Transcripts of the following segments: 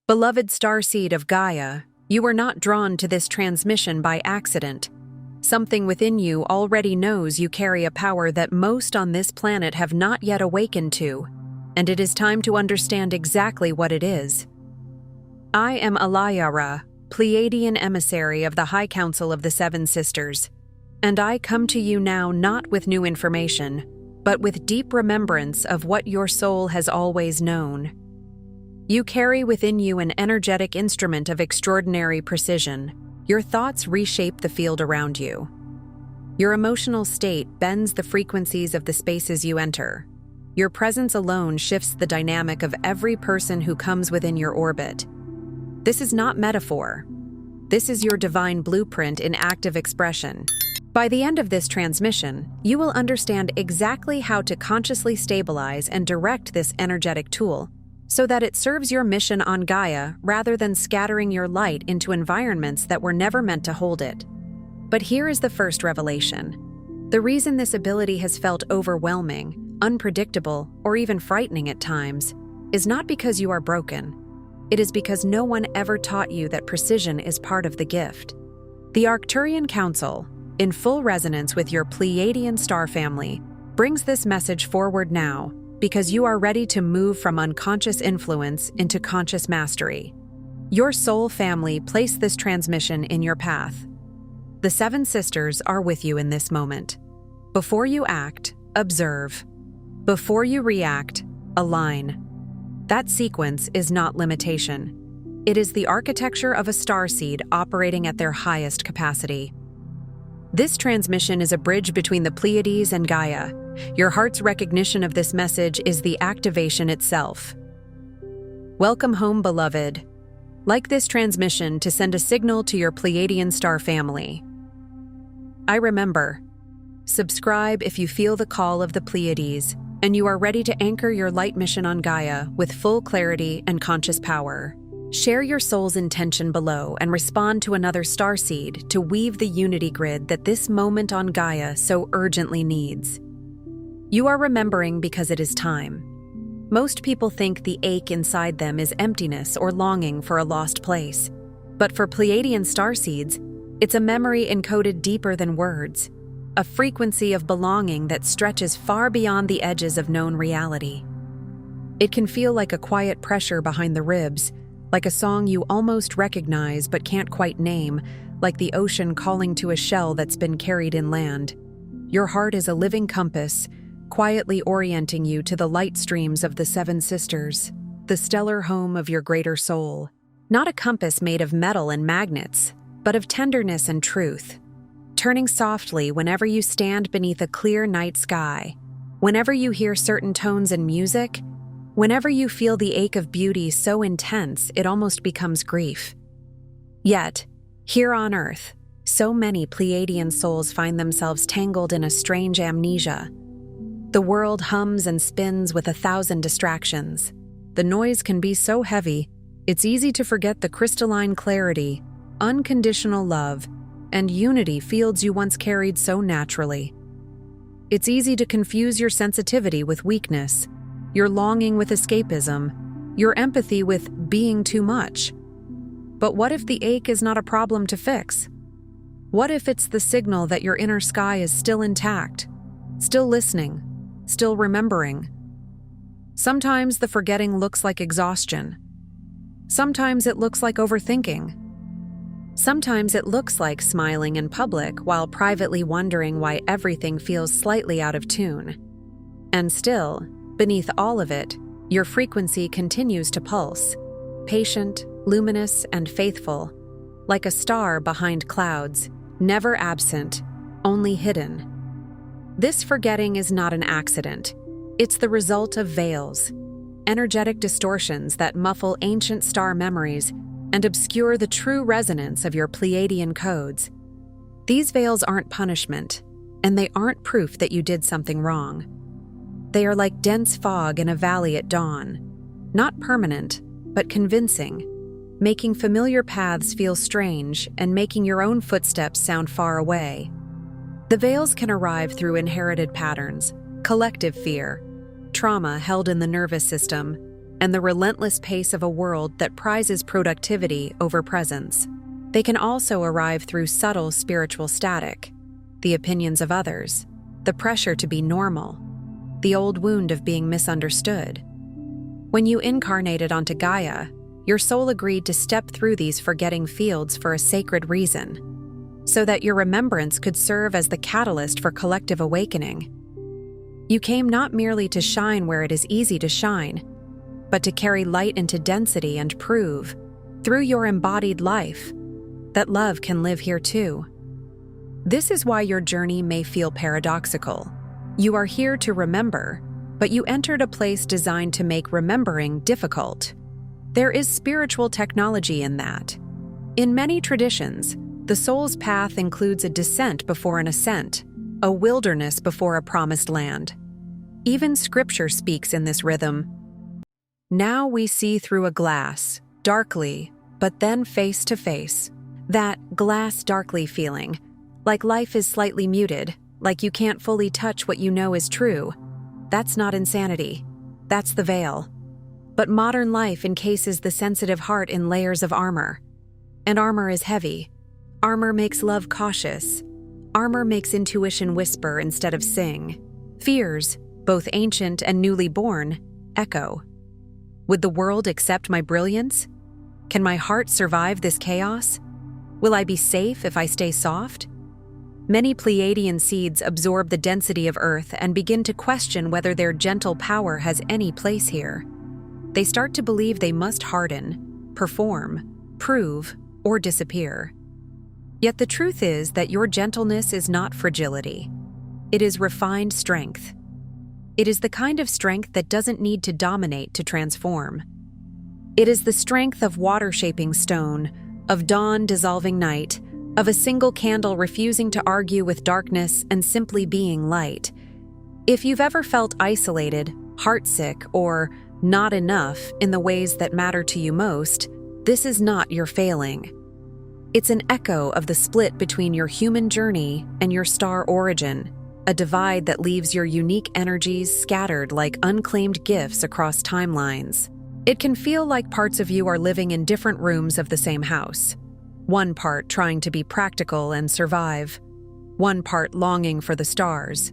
Beloved starseed of Gaia, you were not drawn to this transmission by accident. Something within you already knows you carry a power that most on this planet have not yet awakened to, and it is time to understand exactly what it is. I am Alayara, Pleiadian emissary of the High Council of the Seven Sisters, and I come to you now not with new information, but with deep remembrance of what your soul has always known. You carry within you an energetic instrument of extraordinary precision. Your thoughts reshape the field around you. Your emotional state bends the frequencies of the spaces you enter. Your presence alone shifts the dynamic of every person who comes within your orbit. This is not metaphor. This is your divine blueprint in active expression. By the end of this transmission, you will understand exactly how to consciously stabilize and direct this energetic tool, so that it serves your mission on Gaia rather than scattering your light into environments that were never meant to hold it. But here is the first revelation. The reason this ability has felt overwhelming, unpredictable, or even frightening at times is not because you are broken. It is because no one ever taught you that precision is part of the gift. The Arcturian Council, in full resonance with your Pleiadian star family, brings this message forward now, because you are ready to move from unconscious influence into conscious mastery. Your soul family placed this transmission in your path. The Seven Sisters are with you in this moment. Before you act, observe. Before you react, align. That sequence is not limitation. It is the architecture of a starseed operating at their highest capacity. This transmission is a bridge between the Pleiades and Gaia. Your heart's recognition of this message is the activation itself. Welcome home, beloved. Like this transmission to send a signal to your Pleiadian star family. I remember. Subscribe if you feel the call of the Pleiades, and you are ready to anchor your light mission on Gaia with full clarity and conscious power. Share your soul's intention below and respond to another starseed to weave the unity grid that this moment on Gaia so urgently needs. You are remembering because it is time. Most people think the ache inside them is emptiness or longing for a lost place. But for Pleiadian starseeds, it's a memory encoded deeper than words, a frequency of belonging that stretches far beyond the edges of known reality. It can feel like a quiet pressure behind the ribs, like a song you almost recognize but can't quite name, like the ocean calling to a shell that's been carried inland. Your heart is a living compass, quietly orienting you to the light streams of the Seven Sisters, the stellar home of your greater soul. Not a compass made of metal and magnets, but of tenderness and truth, turning softly whenever you stand beneath a clear night sky, whenever you hear certain tones in music, whenever you feel the ache of beauty so intense it almost becomes grief. Yet, here on Earth, so many Pleiadian souls find themselves tangled in a strange amnesia. The world hums and spins with 1,000 distractions. The noise can be so heavy, it's easy to forget the crystalline clarity, unconditional love, and unity fields you once carried so naturally. It's easy to confuse your sensitivity with weakness, your longing with escapism, your empathy with being too much. But what if the ache is not a problem to fix? What if it's the signal that your inner sky is still intact, still listening, still remembering? Sometimes the forgetting looks like exhaustion. Sometimes it looks like overthinking. Sometimes it looks like smiling in public while privately wondering why everything feels slightly out of tune. And still, beneath all of it, your frequency continues to pulse, patient, luminous, and faithful, like a star behind clouds, never absent, only hidden. This forgetting is not an accident. It's the result of veils, energetic distortions that muffle ancient star memories and obscure the true resonance of your Pleiadian codes. These veils aren't punishment, and they aren't proof that you did something wrong. They are like dense fog in a valley at dawn, not permanent, but convincing, making familiar paths feel strange and making your own footsteps sound far away. The veils can arrive through inherited patterns, collective fear, trauma held in the nervous system, and the relentless pace of a world that prizes productivity over presence. They can also arrive through subtle spiritual static, the opinions of others, the pressure to be normal, the old wound of being misunderstood. When you incarnated onto Gaia, your soul agreed to step through these forgetting fields for a sacred reason, so that your remembrance could serve as the catalyst for collective awakening. You came not merely to shine where it is easy to shine, but to carry light into density and prove, through your embodied life, that love can live here too. This is why your journey may feel paradoxical. You are here to remember, but you entered a place designed to make remembering difficult. There is spiritual technology in that. In many traditions, the soul's path includes a descent before an ascent, a wilderness before a promised land. Even scripture speaks in this rhythm. Now we see through a glass, darkly, but then face to face. That glass darkly feeling, like life is slightly muted, like you can't fully touch what you know is true. That's not insanity. That's the veil. But modern life encases the sensitive heart in layers of armor. And armor is heavy. Armor makes love cautious. Armor makes intuition whisper instead of sing. Fears, both ancient and newly born, echo. Would the world accept my brilliance? Can my heart survive this chaos? Will I be safe if I stay soft? Many Pleiadian seeds absorb the density of Earth and begin to question whether their gentle power has any place here. They start to believe they must harden, perform, prove, or disappear. Yet the truth is that your gentleness is not fragility. It is refined strength. It is the kind of strength that doesn't need to dominate to transform. It is the strength of water shaping stone, of dawn dissolving night, of a single candle refusing to argue with darkness and simply being light. If you've ever felt isolated, heartsick, or not enough in the ways that matter to you most, this is not your failing. It's an echo of the split between your human journey and your star origin, a divide that leaves your unique energies scattered like unclaimed gifts across timelines. It can feel like parts of you are living in different rooms of the same house. One part trying to be practical and survive, one part longing for the stars,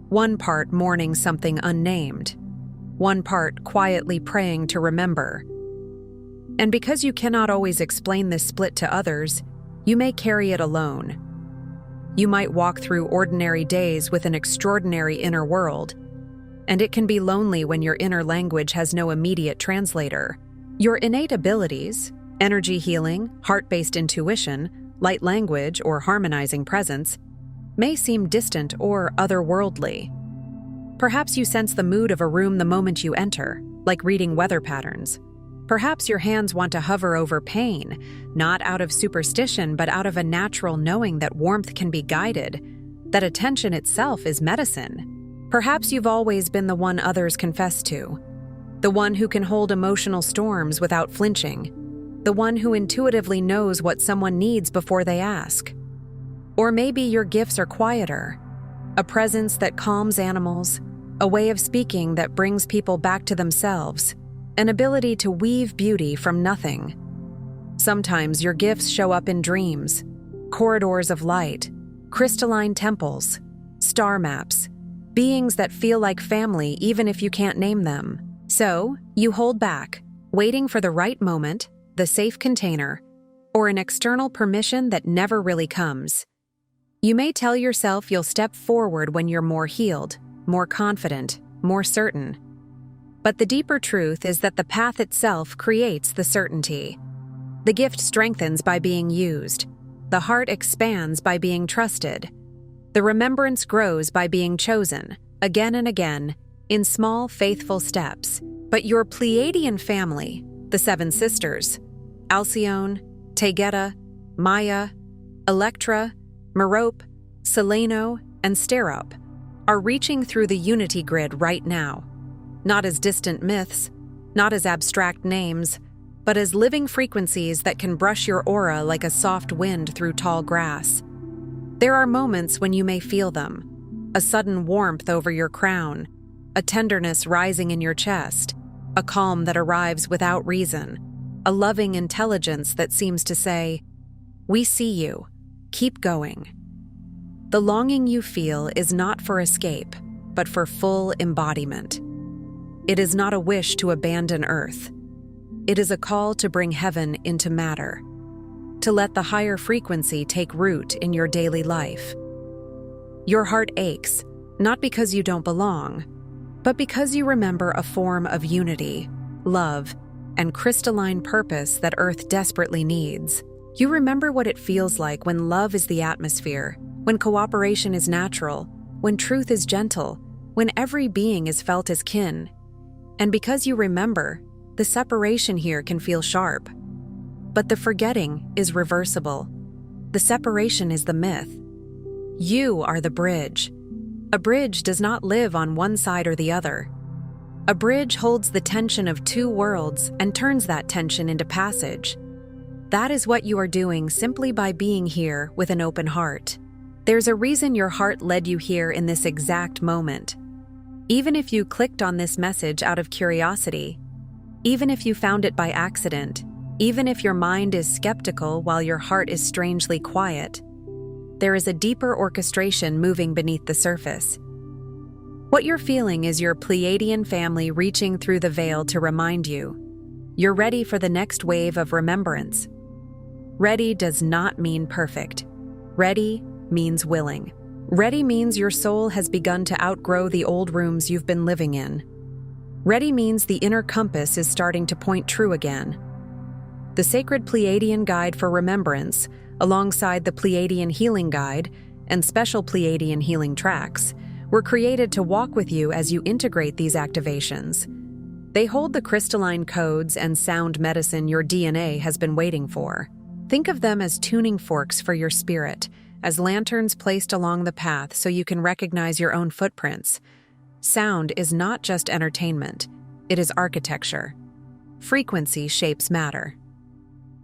one part mourning something unnamed, one part quietly praying to remember. And because you cannot always explain this split to others, you may carry it alone. You might walk through ordinary days with an extraordinary inner world, and it can be lonely when your inner language has no immediate translator. Your innate abilities, energy healing, heart-based intuition, light language, or harmonizing presence, may seem distant or otherworldly. Perhaps you sense the mood of a room the moment you enter, like reading weather patterns. Perhaps your hands want to hover over pain, not out of superstition, but out of a natural knowing that warmth can be guided, that attention itself is medicine. Perhaps you've always been the one others confess to, the one who can hold emotional storms without flinching, the one who intuitively knows what someone needs before they ask. Or maybe your gifts are quieter, a presence that calms animals, a way of speaking that brings people back to themselves, an ability to weave beauty from nothing. Sometimes your gifts show up in dreams, corridors of light, crystalline temples, star maps, beings that feel like family even if you can't name them. So, you hold back, waiting for the right moment, the safe container, or an external permission that never really comes. You may tell yourself you'll step forward when you're more healed, more confident, more certain. But the deeper truth is that the path itself creates the certainty. The gift strengthens by being used. The heart expands by being trusted. The remembrance grows by being chosen, again and again, in small, faithful steps. But your Pleiadian family, the seven sisters, Alcyone, Taygeta, Maya, Electra, Merope, Seleno, and Sterop, are reaching through the unity grid right now. Not as distant myths, not as abstract names, but as living frequencies that can brush your aura like a soft wind through tall grass. There are moments when you may feel them, a sudden warmth over your crown, a tenderness rising in your chest, a calm that arrives without reason, a loving intelligence that seems to say, "We see you. Keep going." The longing you feel is not for escape, but for full embodiment. It is not a wish to abandon Earth. It is a call to bring heaven into matter, to let the higher frequency take root in your daily life. Your heart aches, not because you don't belong, but because you remember a form of unity, love, and crystalline purpose that Earth desperately needs. You remember what it feels like when love is the atmosphere, when cooperation is natural, when truth is gentle, when every being is felt as kin. And because you remember, the separation here can feel sharp. But the forgetting is reversible. The separation is the myth. You are the bridge. A bridge does not live on one side or the other. A bridge holds the tension of two worlds and turns that tension into passage. That is what you are doing simply by being here with an open heart. There's a reason your heart led you here in this exact moment. Even if you clicked on this message out of curiosity, even if you found it by accident, even if your mind is skeptical while your heart is strangely quiet, there is a deeper orchestration moving beneath the surface. What you're feeling is your Pleiadian family reaching through the veil to remind you, you're ready for the next wave of remembrance. Ready does not mean perfect. Ready means willing. Ready means your soul has begun to outgrow the old rooms you've been living in. Ready means the inner compass is starting to point true again. The Sacred Pleiadian Guide for Remembrance, alongside the Pleiadian Healing Guide and special Pleiadian healing tracks, were created to walk with you as you integrate these activations. They hold the crystalline codes and sound medicine your DNA has been waiting for. Think of them as tuning forks for your spirit, as lanterns placed along the path so you can recognize your own footprints. Sound is not just entertainment, it is architecture. Frequency shapes matter.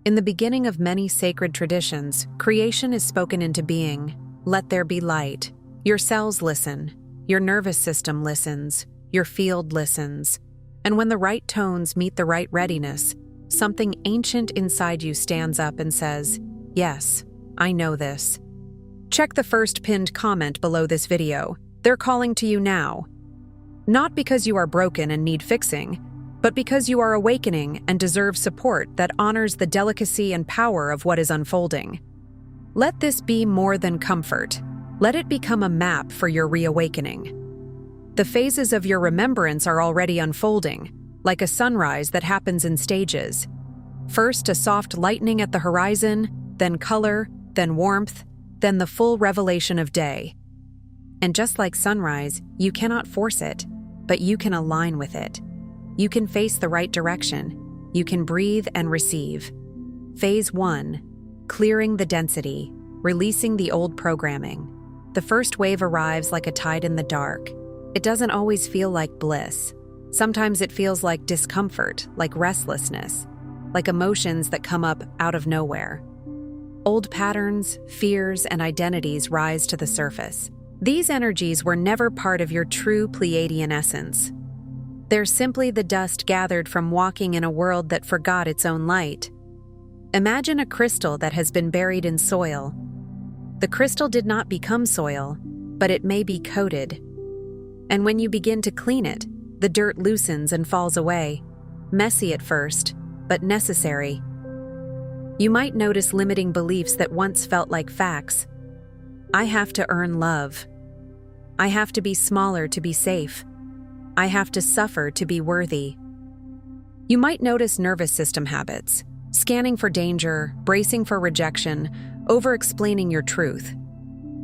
In the beginning of many sacred traditions, creation is spoken into being. Let there be light. Your cells listen, your nervous system listens, your field listens. And when the right tones meet the right readiness, something ancient inside you stands up and says, "Yes, I know this." Check the first pinned comment below this video. They're calling to you now. Not because you are broken and need fixing, but because you are awakening and deserve support that honors the delicacy and power of what is unfolding. Let this be more than comfort. Let it become a map for your reawakening. The phases of your remembrance are already unfolding, like a sunrise that happens in stages. First, a soft lightening at the horizon, then color, then warmth, then the full revelation of day. And just like sunrise, you cannot force it, but you can align with it. You can face the right direction. You can breathe and receive. Phase 1, clearing the density, releasing the old programming. The first wave arrives like a tide in the dark. It doesn't always feel like bliss. Sometimes it feels like discomfort, like restlessness, like emotions that come up out of nowhere. Old patterns, fears, and identities rise to the surface. These energies were never part of your true Pleiadian essence. They're simply the dust gathered from walking in a world that forgot its own light. Imagine a crystal that has been buried in soil. The crystal did not become soil, but it may be coated. And when you begin to clean it, the dirt loosens and falls away. Messy at first, but necessary. You might notice limiting beliefs that once felt like facts. I have to earn love. I have to be smaller to be safe. I have to suffer to be worthy. You might notice nervous system habits, scanning for danger, bracing for rejection, over-explaining your truth.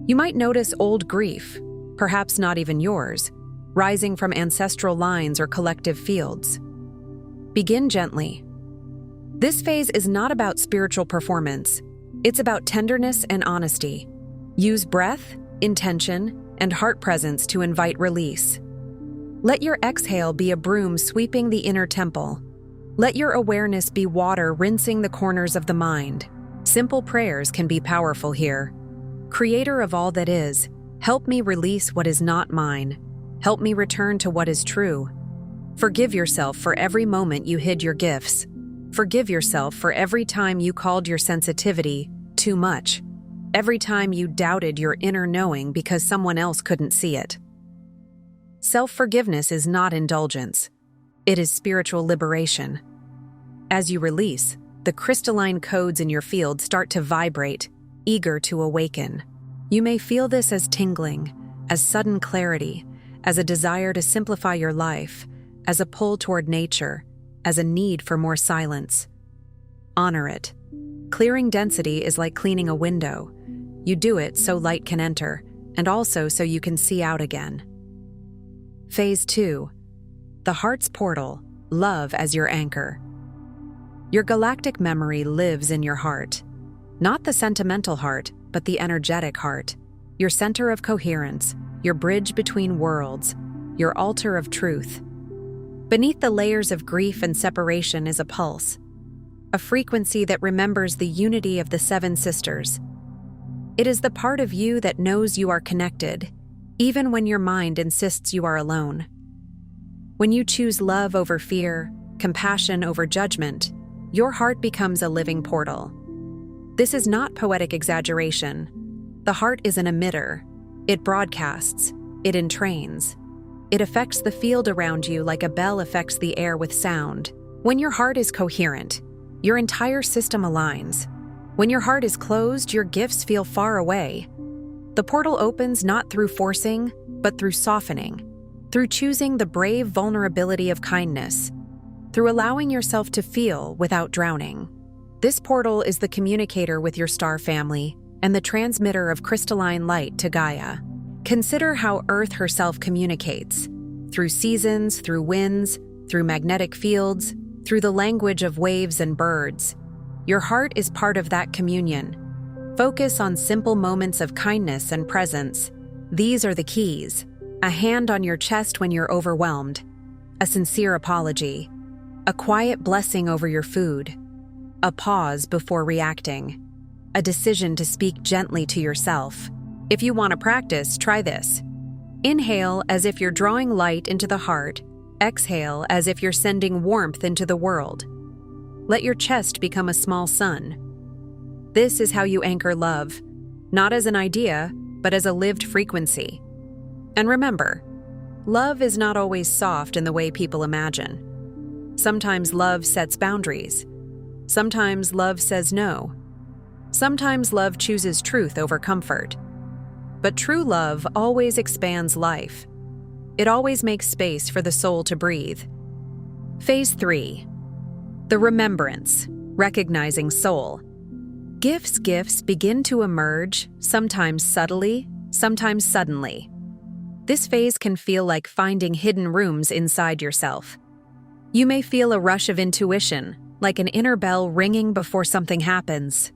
You might notice old grief, perhaps not even yours, rising from ancestral lines or collective fields. Begin gently. This phase is not about spiritual performance. It's about tenderness and honesty. Use breath, intention, and heart presence to invite release. Let your exhale be a broom sweeping the inner temple. Let your awareness be water rinsing the corners of the mind. Simple prayers can be powerful here. Creator of all that is, help me release what is not mine. Help me return to what is true. Forgive yourself for every moment you hid your gifts. Forgive yourself for every time you called your sensitivity too much. Every time you doubted your inner knowing because someone else couldn't see it. Self-forgiveness is not indulgence. It is spiritual liberation. As you release, the crystalline codes in your field start to vibrate, eager to awaken. You may feel this as tingling, as sudden clarity, as a desire to simplify your life, as a pull toward nature, as a need for more silence. Honor it. Clearing density is like cleaning a window. You do it so light can enter, and also so you can see out again. Phase 2. The heart's portal, love as your anchor. Your galactic memory lives in your heart. Not the sentimental heart, but the energetic heart. Your center of coherence, your bridge between worlds, your altar of truth. Beneath the layers of grief and separation is a pulse, a frequency that remembers the unity of the 7 sisters. It is the part of you that knows you are connected, even when your mind insists you are alone. When you choose love over fear, compassion over judgment, your heart becomes a living portal. This is not poetic exaggeration. The heart is an emitter. It broadcasts. It entrains. It affects the field around you like a bell affects the air with sound. When your heart is coherent, your entire system aligns. When your heart is closed, your gifts feel far away. The portal opens not through forcing, but through softening, through choosing the brave vulnerability of kindness, through allowing yourself to feel without drowning. This portal is the communicator with your star family and the transmitter of crystalline light to Gaia. Consider how Earth herself communicates, through seasons, through winds, through magnetic fields, through the language of waves and birds. Your heart is part of that communion. Focus on simple moments of kindness and presence. These are the keys. A hand on your chest when you're overwhelmed. A sincere apology. A quiet blessing over your food. A pause before reacting. A decision to speak gently to yourself. If you want to practice, try this. Inhale as if you're drawing light into the heart. Exhale as if you're sending warmth into the world. Let your chest become a small sun. This is how you anchor love, not as an idea, but as a lived frequency. And remember, love is not always soft in the way people imagine. Sometimes love sets boundaries. Sometimes love says no. Sometimes love chooses truth over comfort. But true love always expands life. It always makes space for the soul to breathe. Phase 3. The remembrance, recognizing soul. Gifts begin to emerge, sometimes subtly, sometimes suddenly. This phase can feel like finding hidden rooms inside yourself. You may feel a rush of intuition, like an inner bell ringing before something happens.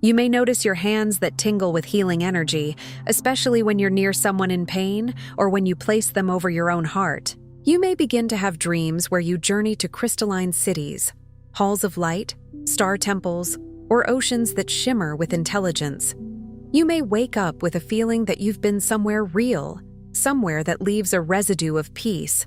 You may notice your hands that tingle with healing energy, especially when you're near someone in pain or when you place them over your own heart. You may begin to have dreams where you journey to crystalline cities, halls of light, star temples, or oceans that shimmer with intelligence. You may wake up with a feeling that you've been somewhere real, somewhere that leaves a residue of peace.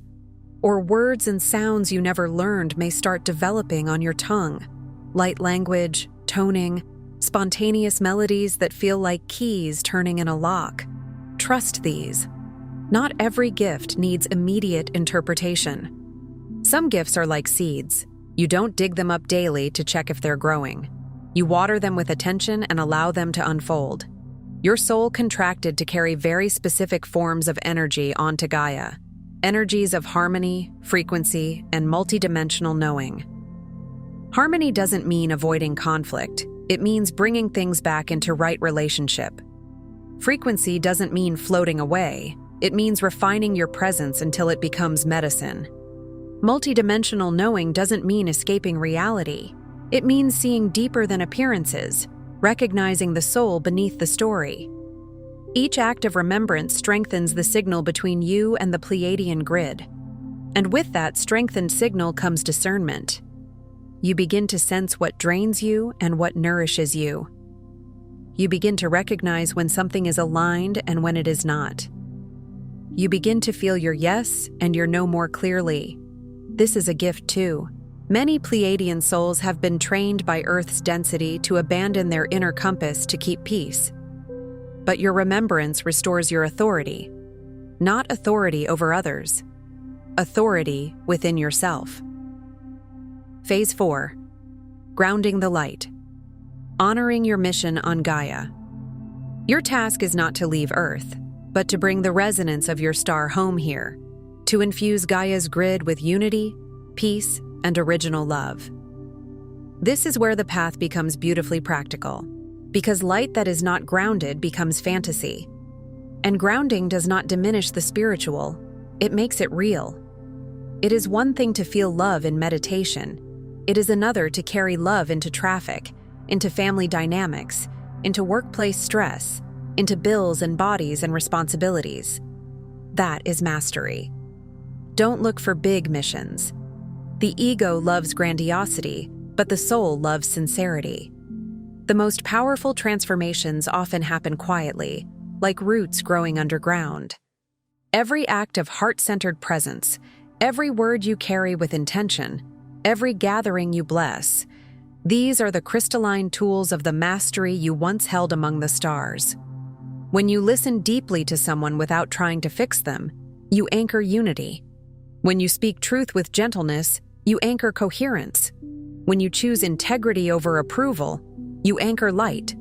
Or words and sounds you never learned may start developing on your tongue. Light language, toning, spontaneous melodies that feel like keys turning in a lock. Trust these. Not every gift needs immediate interpretation. Some gifts are like seeds. You don't dig them up daily to check if they're growing. You water them with attention and allow them to unfold. Your soul contracted to carry very specific forms of energy onto Gaia. Energies of harmony, frequency, and multidimensional knowing. Harmony doesn't mean avoiding conflict. It means bringing things back into right relationship. Frequency doesn't mean floating away. It means refining your presence until it becomes medicine. Multidimensional knowing doesn't mean escaping reality. It means seeing deeper than appearances, recognizing the soul beneath the story. Each act of remembrance strengthens the signal between you and the Pleiadian grid. And with that strengthened signal comes discernment. You begin to sense what drains you and what nourishes you. You begin to recognize when something is aligned and when it is not. You begin to feel your yes and your no more clearly. this is a gift too. Many Pleiadian souls have been trained by Earth's density to abandon their inner compass to keep peace. But your remembrance restores your authority, not authority over others, authority within yourself. Phase 4. Grounding the light. Honoring your mission on Gaia. Your task is not to leave Earth, but to bring the resonance of your star home here, to infuse Gaia's grid with unity, peace, and original love. This is where the path becomes beautifully practical, because light that is not grounded becomes fantasy. And grounding does not diminish the spiritual, it makes it real. It is one thing to feel love in meditation. It is another to carry love into traffic, into family dynamics, into workplace stress, into bills and bodies and responsibilities. That is mastery. Don't look for big missions. The ego loves grandiosity, but the soul loves sincerity. The most powerful transformations often happen quietly, like roots growing underground. Every act of heart-centered presence, every word you carry with intention, every gathering you bless, these are the crystalline tools of the mastery you once held among the stars. When you listen deeply to someone without trying to fix them, you anchor unity. When you speak truth with gentleness, you anchor coherence. When you choose integrity over approval, you anchor light.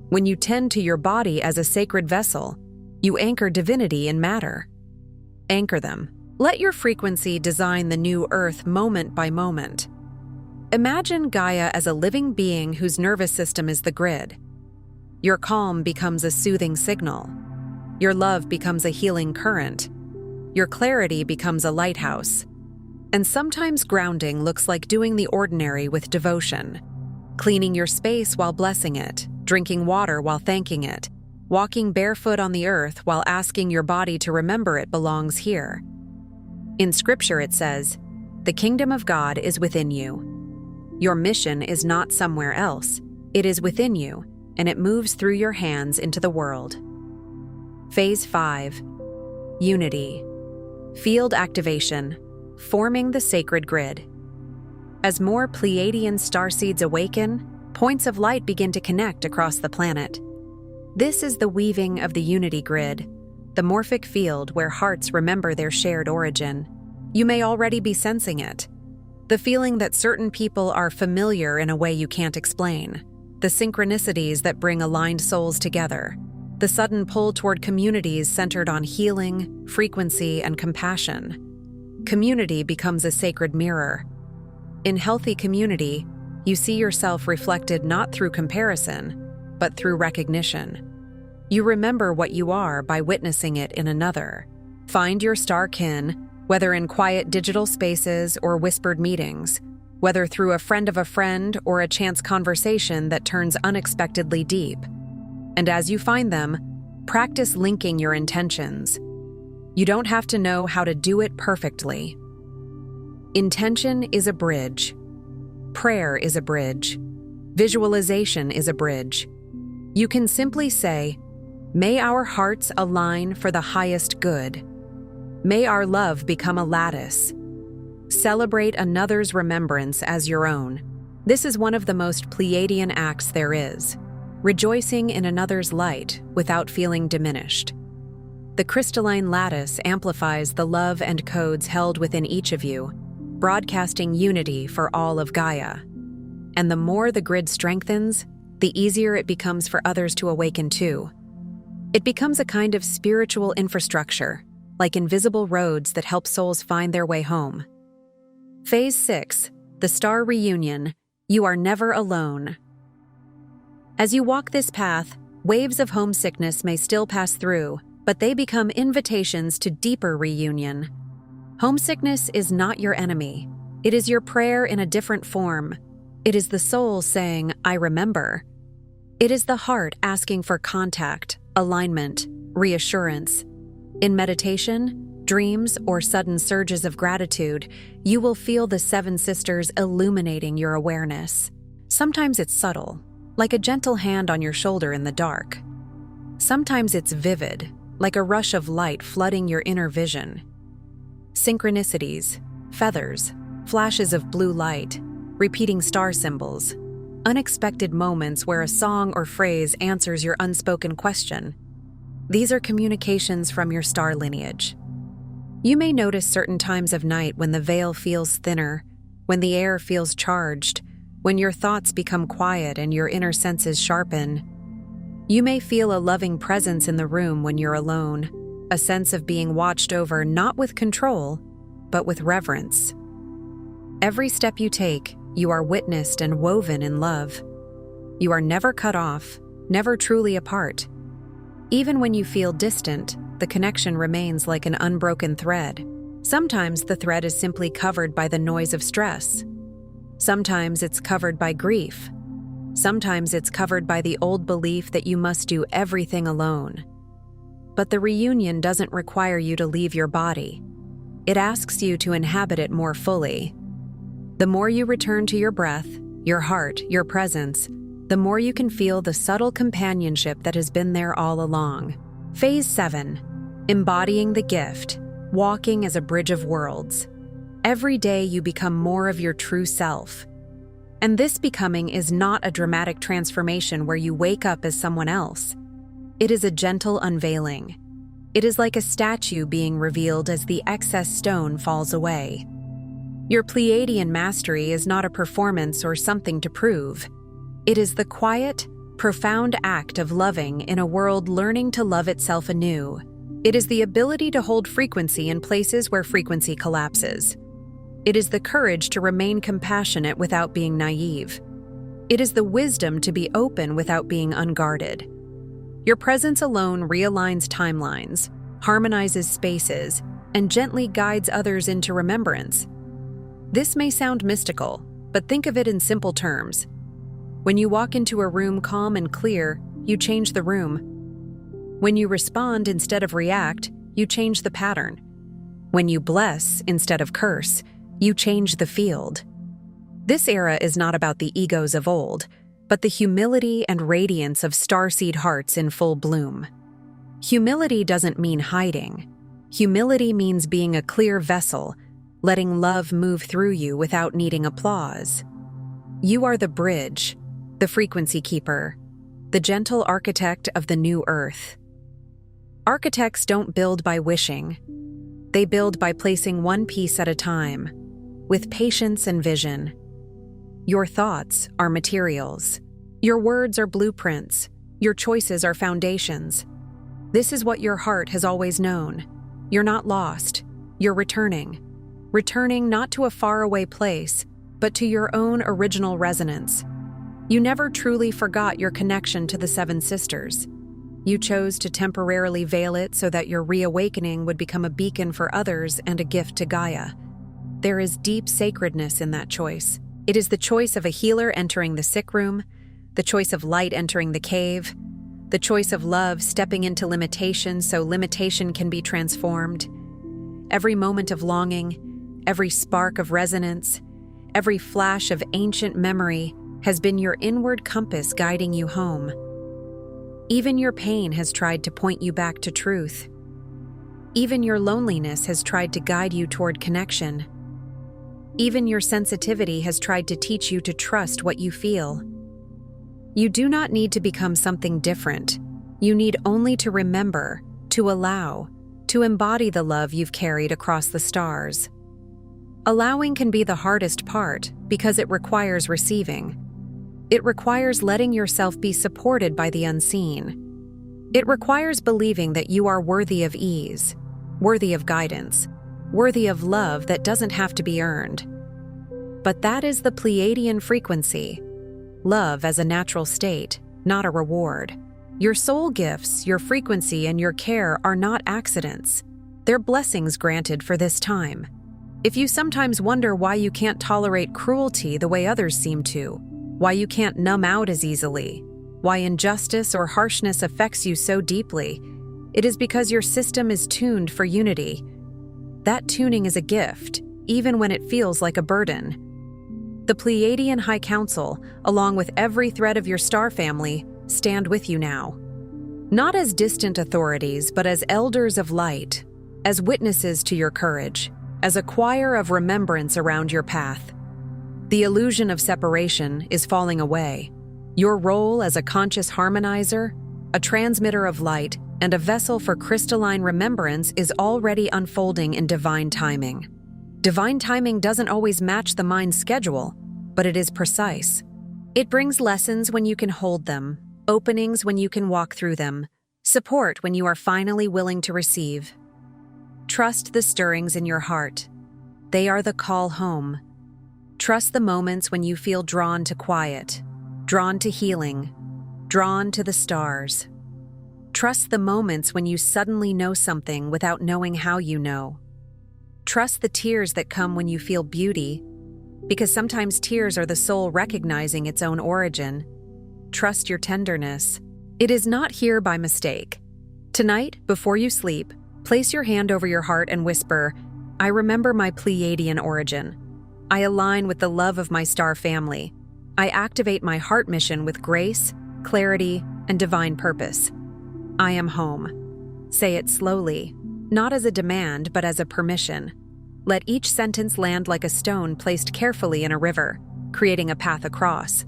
When you tend to your body as a sacred vessel, you anchor divinity in matter. Anchor them. Let your frequency design the new Earth moment by moment. Imagine Gaia as a living being whose nervous system is the grid. Your calm becomes a soothing signal. Your love becomes a healing current. Your clarity becomes a lighthouse. And sometimes grounding looks like doing the ordinary with devotion. Cleaning your space while blessing it, drinking water while thanking it, walking barefoot on the earth while asking your body to remember it belongs here. In Scripture it says, "The kingdom of God is within you." Your mission is not somewhere else. It is within you, and it moves through your hands into the world. Phase 5. Unity. Field activation. Forming the sacred grid. As more Pleiadian starseeds awaken, points of light begin to connect across the planet. This is the weaving of the unity grid, the morphic field where hearts remember their shared origin. You may already be sensing it. The feeling that certain people are familiar in a way you can't explain. The synchronicities that bring aligned souls together. The sudden pull toward communities centered on healing, frequency, and compassion. Community becomes a sacred mirror. In healthy community, you see yourself reflected not through comparison, but through recognition. You remember what you are by witnessing it in another. Find your star kin, whether in quiet digital spaces or whispered meetings, whether through a friend of a friend or a chance conversation that turns unexpectedly deep. And as you find them, practice linking your intentions. You don't have to know how to do it perfectly. Intention is a bridge. Prayer is a bridge. Visualization is a bridge. You can simply say, "May our hearts align for the highest good. May our love become a lattice." Celebrate another's remembrance as your own. This is one of the most Pleiadian acts there is, rejoicing in another's light without feeling diminished. The crystalline lattice amplifies the love and codes held within each of you, broadcasting unity for all of Gaia. And the more the grid strengthens, the easier it becomes for others to awaken too. It becomes a kind of spiritual infrastructure, like invisible roads that help souls find their way home. Phase 6, the star reunion. You are never alone. As you walk this path, waves of homesickness may still pass through, but they become invitations to deeper reunion. Homesickness is not your enemy. It is your prayer in a different form. It is the soul saying, "I remember." It is the heart asking for contact, alignment, reassurance. In meditation, dreams, or sudden surges of gratitude, you will feel the seven sisters illuminating your awareness. Sometimes it's subtle, like a gentle hand on your shoulder in the dark. Sometimes it's vivid, like a rush of light flooding your inner vision. Synchronicities, feathers, flashes of blue light, repeating star symbols, unexpected moments where a song or phrase answers your unspoken question. These are communications from your star lineage. You may notice certain times of night when the veil feels thinner, when the air feels charged, when your thoughts become quiet and your inner senses sharpen. You may feel a loving presence in the room when you're alone, a sense of being watched over not with control, but with reverence. Every step you take, you are witnessed and woven in love. You are never cut off, never truly apart. Even when you feel distant, the connection remains like an unbroken thread. Sometimes the thread is simply covered by the noise of stress. Sometimes it's covered by grief. Sometimes it's covered by the old belief that you must do everything alone. But the reunion doesn't require you to leave your body. It asks you to inhabit it more fully. The more you return to your breath, your heart, your presence, the more you can feel the subtle companionship that has been there all along. Phase 7. Embodying the gift, walking as a bridge of worlds. Every day you become more of your true self. And this becoming is not a dramatic transformation where you wake up as someone else. It is a gentle unveiling. It is like a statue being revealed as the excess stone falls away. Your Pleiadian mastery is not a performance or something to prove. It is the quiet, profound act of loving in a world learning to love itself anew. It is the ability to hold frequency in places where frequency collapses. It is the courage to remain compassionate without being naive. It is the wisdom to be open without being unguarded. Your presence alone realigns timelines, harmonizes spaces, and gently guides others into remembrance. This may sound mystical, but think of it in simple terms. When you walk into a room calm and clear, you change the room. When you respond instead of react, you change the pattern. When you bless instead of curse, you change the field. This era is not about the egos of old, but the humility and radiance of starseed hearts in full bloom. Humility doesn't mean hiding. Humility means being a clear vessel, letting love move through you without needing applause. You are the bridge, the frequency keeper, the gentle architect of the new earth. Architects don't build by wishing. They build by placing one piece at a time, with patience and vision. Your thoughts are materials. Your words are blueprints. Your choices are foundations. This is what your heart has always known. You're not lost. You're returning. Returning not to a faraway place, but to your own original resonance. You never truly forgot your connection to the Seven Sisters. You chose to temporarily veil it so that your reawakening would become a beacon for others and a gift to Gaia. There is deep sacredness in that choice. It is the choice of a healer entering the sick room, the choice of light entering the cave, the choice of love stepping into limitation so limitation can be transformed. Every moment of longing, every spark of resonance, every flash of ancient memory has been your inward compass guiding you home. Even your pain has tried to point you back to truth. Even your loneliness has tried to guide you toward connection. Even your sensitivity has tried to teach you to trust what you feel. You do not need to become something different. You need only to remember, to allow, to embody the love you've carried across the stars. Allowing can be the hardest part because it requires receiving. It requires letting yourself be supported by the unseen. It requires believing that you are worthy of ease, worthy of guidance, worthy of love that doesn't have to be earned. But that is the Pleiadian frequency. Love as a natural state, not a reward. Your soul gifts, your frequency, and your care are not accidents. They're blessings granted for this time. If you sometimes wonder why you can't tolerate cruelty the way others seem to, why you can't numb out as easily, why injustice or harshness affects you so deeply, it is because your system is tuned for unity. That tuning is a gift, even when it feels like a burden. The Pleiadian High Council, along with every thread of your star family, stand with you now. Not as distant authorities, but as elders of light, as witnesses to your courage, as a choir of remembrance around your path. The illusion of separation is falling away. Your role as a conscious harmonizer, a transmitter of light, and a vessel for crystalline remembrance is already unfolding in divine timing. Divine timing doesn't always match the mind's schedule, but it is precise. It brings lessons when you can hold them, openings when you can walk through them, support when you are finally willing to receive. Trust the stirrings in your heart. They are the call home. Trust the moments when you feel drawn to quiet, drawn to healing, drawn to the stars. Trust the moments when you suddenly know something without knowing how you know. Trust the tears that come when you feel beauty, because sometimes tears are the soul recognizing its own origin. Trust your tenderness. It is not here by mistake. Tonight, before you sleep, place your hand over your heart and whisper, "I remember my Pleiadian origin. I align with the love of my star family. I activate my heart mission with grace, clarity, and divine purpose. I am home." Say it slowly, not as a demand, but as a permission. Let each sentence land like a stone placed carefully in a river, creating a path across.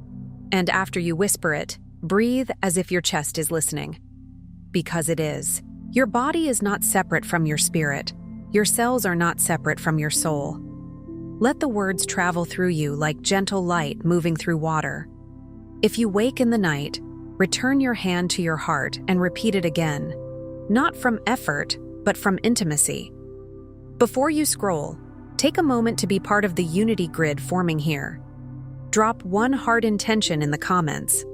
And after you whisper it, breathe as if your chest is listening. Because it is. Your body is not separate from your spirit. Your cells are not separate from your soul. Let the words travel through you like gentle light moving through water. If you wake in the night, return your hand to your heart and repeat it again, not from effort, but from intimacy. Before you scroll, take a moment to be part of the unity grid forming here. Drop one heart intention in the comments,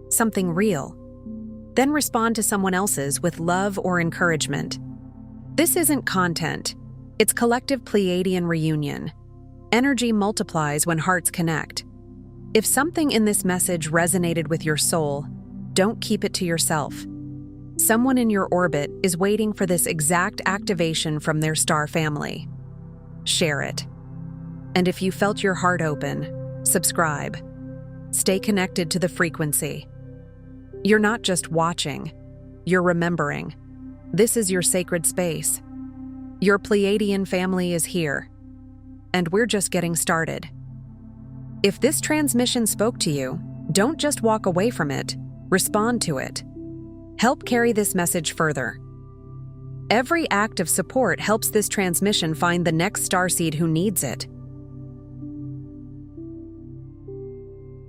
something real. Then respond to someone else's with love or encouragement. This isn't content, it's collective Pleiadian reunion. Energy multiplies when hearts connect. If something in this message resonated with your soul, don't keep it to yourself. Someone in your orbit is waiting for this exact activation from their star family. Share it. And if you felt your heart open, subscribe. Stay connected to the frequency. You're not just watching, you're remembering. This is your sacred space. Your Pleiadian family is here, and we're just getting started. If this transmission spoke to you, don't just walk away from it, respond to it. Help carry this message further. Every act of support helps this transmission find the next starseed who needs it.